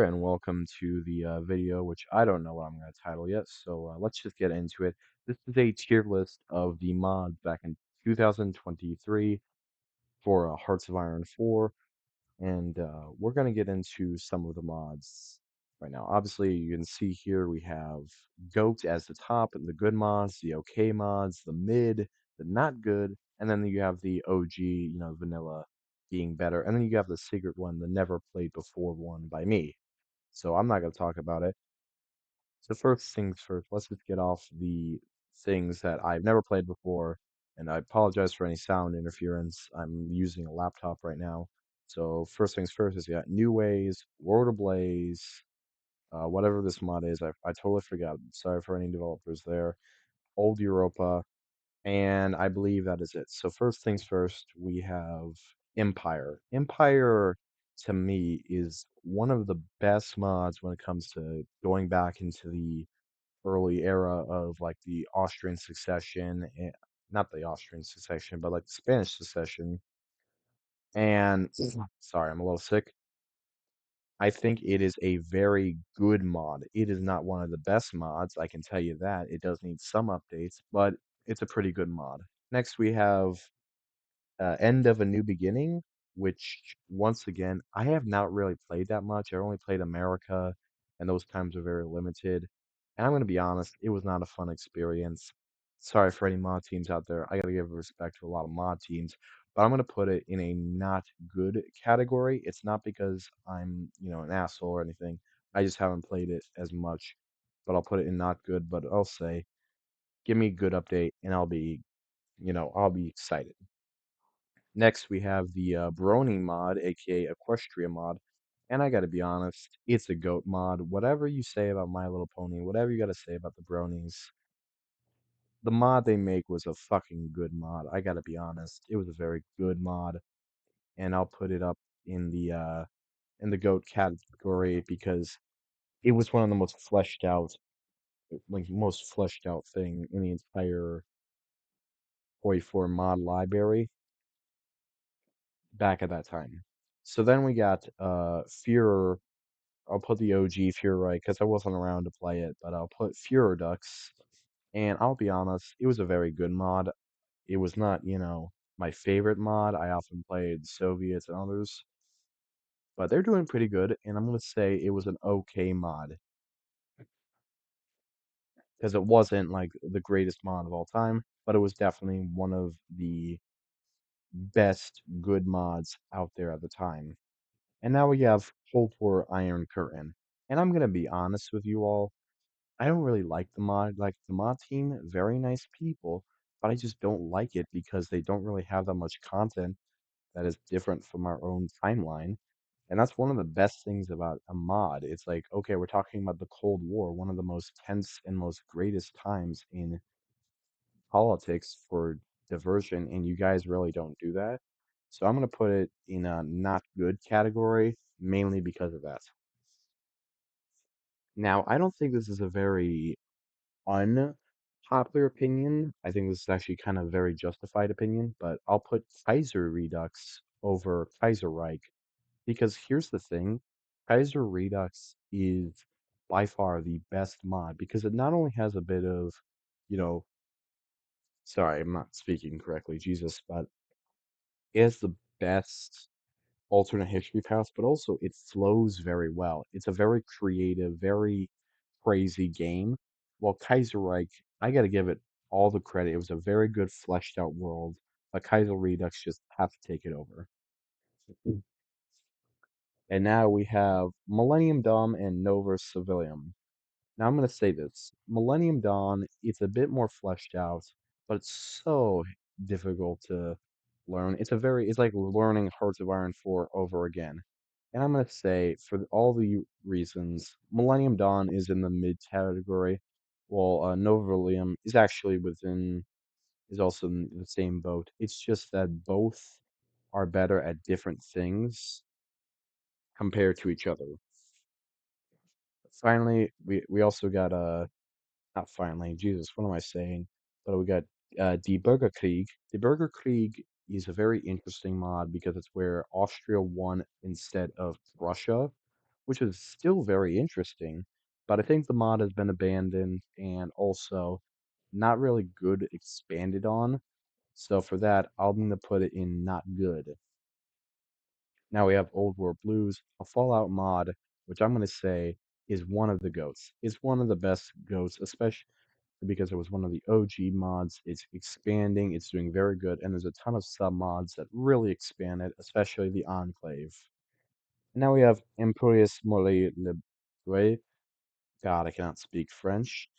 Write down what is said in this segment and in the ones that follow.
and welcome to the video, which I don't know what I'm going to title yet, so let's just get into it. This is a tier list of the mods back in 2023 for Hearts of Iron 4, and we're going to get into some of the mods right now. Obviously, you can see here we have GOAT as the top, and the good mods, the okay mods, the mid, the not good, and then you have the OG, vanilla being better, and then you have the secret one, the never played before one by me. So I'm not going to talk about it. So first things first, let's just get off the things that I've never played before, and I apologize for any sound interference. I'm using a laptop right now. So first things first is we got New Ways, World Ablaze, whatever this mod is. I totally forgot. Sorry for any developers there. Old Europa, and I believe that is it. So first things first, we have Empire. Empire to me is one of the best mods when it comes to going back into the early era of like the Austrian succession, not the Austrian succession, but like the Spanish succession. And sorry, I'm a little sick. I think it is a very good mod. It is not one of the best mods, I can tell you that. It does need some updates, but it's a pretty good mod. Next, we have End of a New Beginning, which once again, I have not really played that much. I only played America, and those times are very limited. And I'm going to be honest, it was not a fun experience. Sorry for any mod teams out there. I got to give respect to a lot of mod teams, but I'm going to put it in a not good category. It's not because I'm, an asshole or anything. I just haven't played it as much, but I'll put it in not good. But I'll say, give me a good update, and I'll be excited. Next, we have the Brony mod, aka Equestria mod. And I gotta be honest, it's a GOAT mod. Whatever you say about My Little Pony, whatever you gotta say about the Bronies, the mod they make was a fucking good mod. I gotta be honest. It was a very good mod, and I'll put it up in the GOAT category because it was one of the most most fleshed out thing in the entire Hoi4 mod library back at that time. So then we got Fear. I'll put the OG Furite because I wasn't around to play it, but I'll put Redux. And I'll be honest, it was a very good mod. It was not, my favorite mod. I often played Soviets and others, but they're doing pretty good. And I'm gonna say it was an okay mod because it wasn't like the greatest mod of all time, but it was definitely one of the best good mods out there at the time. And now we have Cold War Iron Curtain. And I'm gonna be honest with you all. I don't really like the mod. Like the mod team, very nice people, but I just don't like it because they don't really have that much content that is different from our own timeline. And that's one of the best things about a mod. It's like, okay, we're talking about the Cold War, one of the most tense and most greatest times in politics for diversion, and you guys really don't do that. So I'm gonna put it in a not good category, mainly because of that. Now, I don't think this is a very unpopular opinion. I think this is actually kind of very justified opinion, but I'll put Kaiser Redux over Kaiser Reich because here's the thing. Kaiser Redux is by far the best mod because it not only has a bit of, you know, sorry, I'm not speaking correctly, Jesus, but it has the best alternate history paths, but also it flows very well. It's a very creative, very crazy game. While Kaiser Reich, I got to give it all the credit. It was a very good fleshed out world, but Kaiser Redux just have to take it over. And now we have Millennium Dawn and Nova Civilium. Now I'm going to say this. Millennium Dawn, it's a bit more fleshed out, but it's so difficult to learn. It's like learning Hearts of Iron 4 over again. And I'm going to say, for all the reasons, Millennium Dawn is in the mid category, while Novalium is actually is also in the same boat. It's just that both are better at different things compared to each other. Finally, we also got not finally, Jesus, what am I saying? But we got Die Bürgerkrieg. The Bürgerkrieg is a very interesting mod because it's where Austria won instead of Russia. which is still very interesting. But I think the mod has been abandoned and also not really good expanded on. So for that, I'm gonna put it in not good. Now we have Old World Blues, a Fallout mod, which I'm gonna say is one of the goats. It's one of the best goats, especially because it was one of the OG mods. It's expanding, it's doing very good, and there's a ton of sub mods that really expand it, especially the Enclave. Now we have Empurius Mollet Le God, I cannot speak French.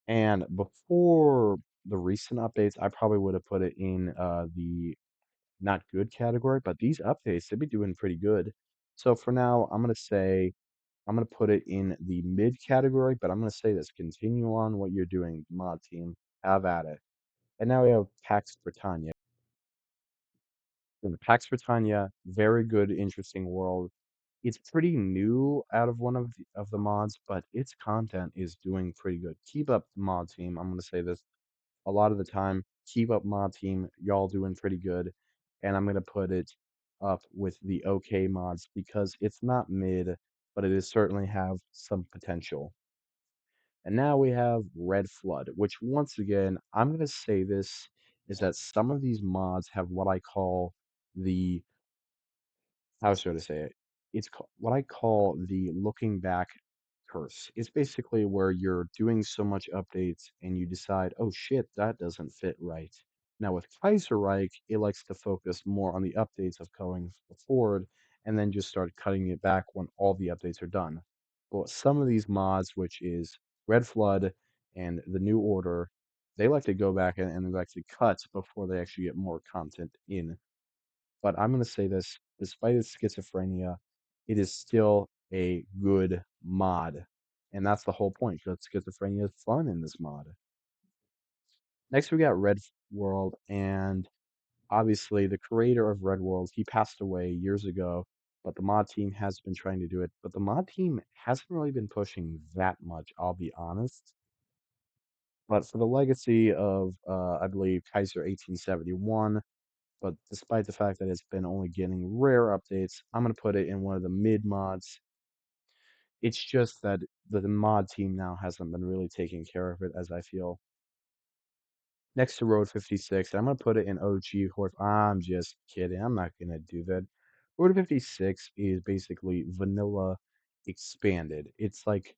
And before the recent updates, I probably would have put it in the not good category, but these updates, they've been doing pretty good. So for now, I'm gonna put it in the mid category, but I'm gonna say this, continue on what you're doing, mod team. Have at it. And now we have Pax Britannia. And Pax Britannia, very good, interesting world. It's pretty new out of one of the mods, but its content is doing pretty good. Keep up, mod team. I'm gonna say this a lot of the time. Keep up, mod team. Y'all doing pretty good. And I'm gonna put it up with the OK mods because it's not mid, but it is certainly have some potential. And now we have Red Flood, which once again, I'm gonna say this is that some of these mods have what I call the how should I say it? What I call the looking back curse. It's basically where you're doing so much updates and you decide, oh shit, that doesn't fit right. Now with Kaiser Reich, it likes to focus more on the updates of going forward and then just start cutting it back when all the updates are done. But some of these mods, which is Red Flood and the New Order, they like to go back and they like to cut before they actually get more content in. But I'm going to say this, despite its schizophrenia, it is still a good mod. And that's the whole point, because schizophrenia is fun in this mod. Next, we got Red World, and obviously the creator of Red World, he passed away years ago, but the mod team has been trying to do it. But the mod team hasn't really been pushing that much, I'll be honest. But for the legacy of, I believe, Kaiser 1871, but despite the fact that it's been only getting rare updates, I'm going to put it in one of the mid mods. It's just that the mod team now hasn't been really taking care of it, as I feel. Next to Road 56, I'm going to put it in OG Horse. I'm just kidding. I'm not going to do that. Road 56 is basically vanilla expanded. It's like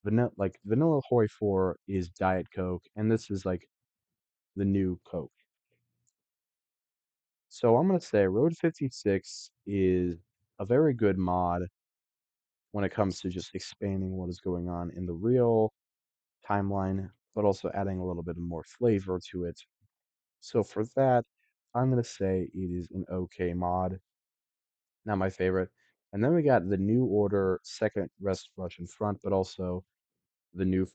vanilla Hoi4 is Diet Coke, and this is like the new Coke. So I'm going to say Road 56 is a very good mod when it comes to just expanding what is going on in the real timeline, but also adding a little bit more flavor to it. So for that, I'm going to say it is an okay mod, not my favorite. And then we got the New Order second Rest Russian Front, but also the new,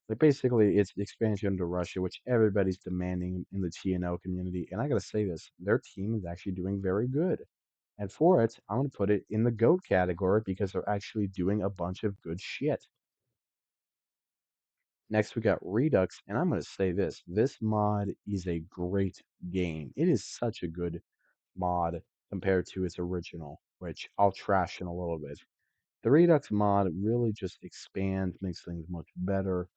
like basically it's the expansion to Russia, which everybody's demanding in the TNO community. And I gotta say this, their team is actually doing very good. And for it, I'm gonna put it in the GOAT category because they're actually doing a bunch of good shit. Next, we got Redux, and I'm gonna say this: this mod is a great game. It is such a good mod compared to its original, which I'll trash in a little bit. The Redux mod really just expands, makes things much better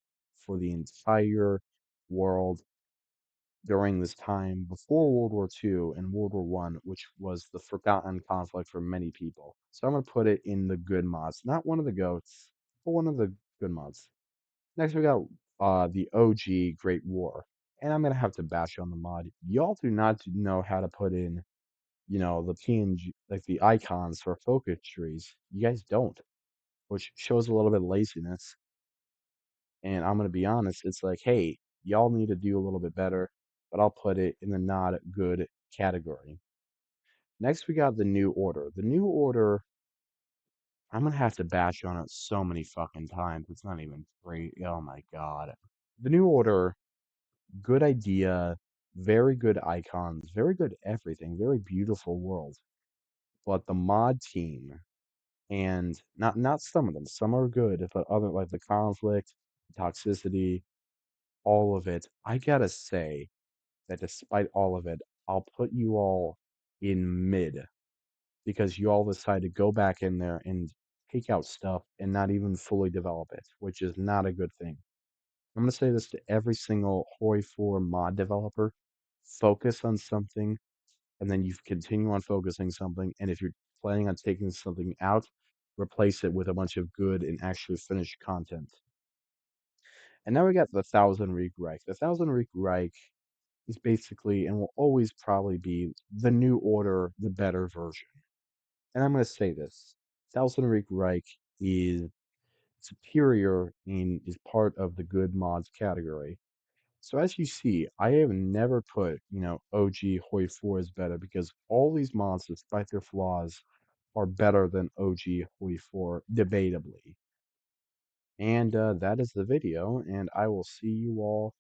for the entire world during this time before World War II and World War One, which was the forgotten conflict for many people. So I'm gonna put it in the good mods, not one of the goats, but one of the good mods. Next we got the OG Great War, and I'm gonna have to bash on the mod. Y'all do not know how to put in, the PNG, like the icons for focus trees. You guys don't, which shows a little bit of laziness. And I'm gonna be honest, it's like, hey, y'all need to do a little bit better, but I'll put it in the not good category. Next, we got the New Order. The New Order, I'm gonna have to bash on it so many fucking times. It's not even great. Oh my god. The New Order, good idea, very good icons, very good everything, very beautiful world. But the mod team, and not some of them, some are good, but other like the conflict, toxicity, all of it, I gotta say that despite all of it, I'll put you all in mid because you all decide to go back in there and take out stuff and not even fully develop it, which is not a good thing. I'm going to say this to every single Hoi4 mod developer. Focus on something, and then you continue on focusing something. And if you're planning on taking something out, replace it with a bunch of good and actually finished content. And now we got the ThousandRigreich. The ThousandRigreich is basically and will always probably be the new order, the better version. And I'm going to say this: ThousandRigreich is superior and is part of the good mods category. So as you see, I have never put, OG Hoi4 is better because all these mods, despite their flaws, are better than OG Hoi4, debatably. And that is the video, and I will see you all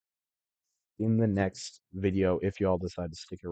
in the next video if you all decide to stick around.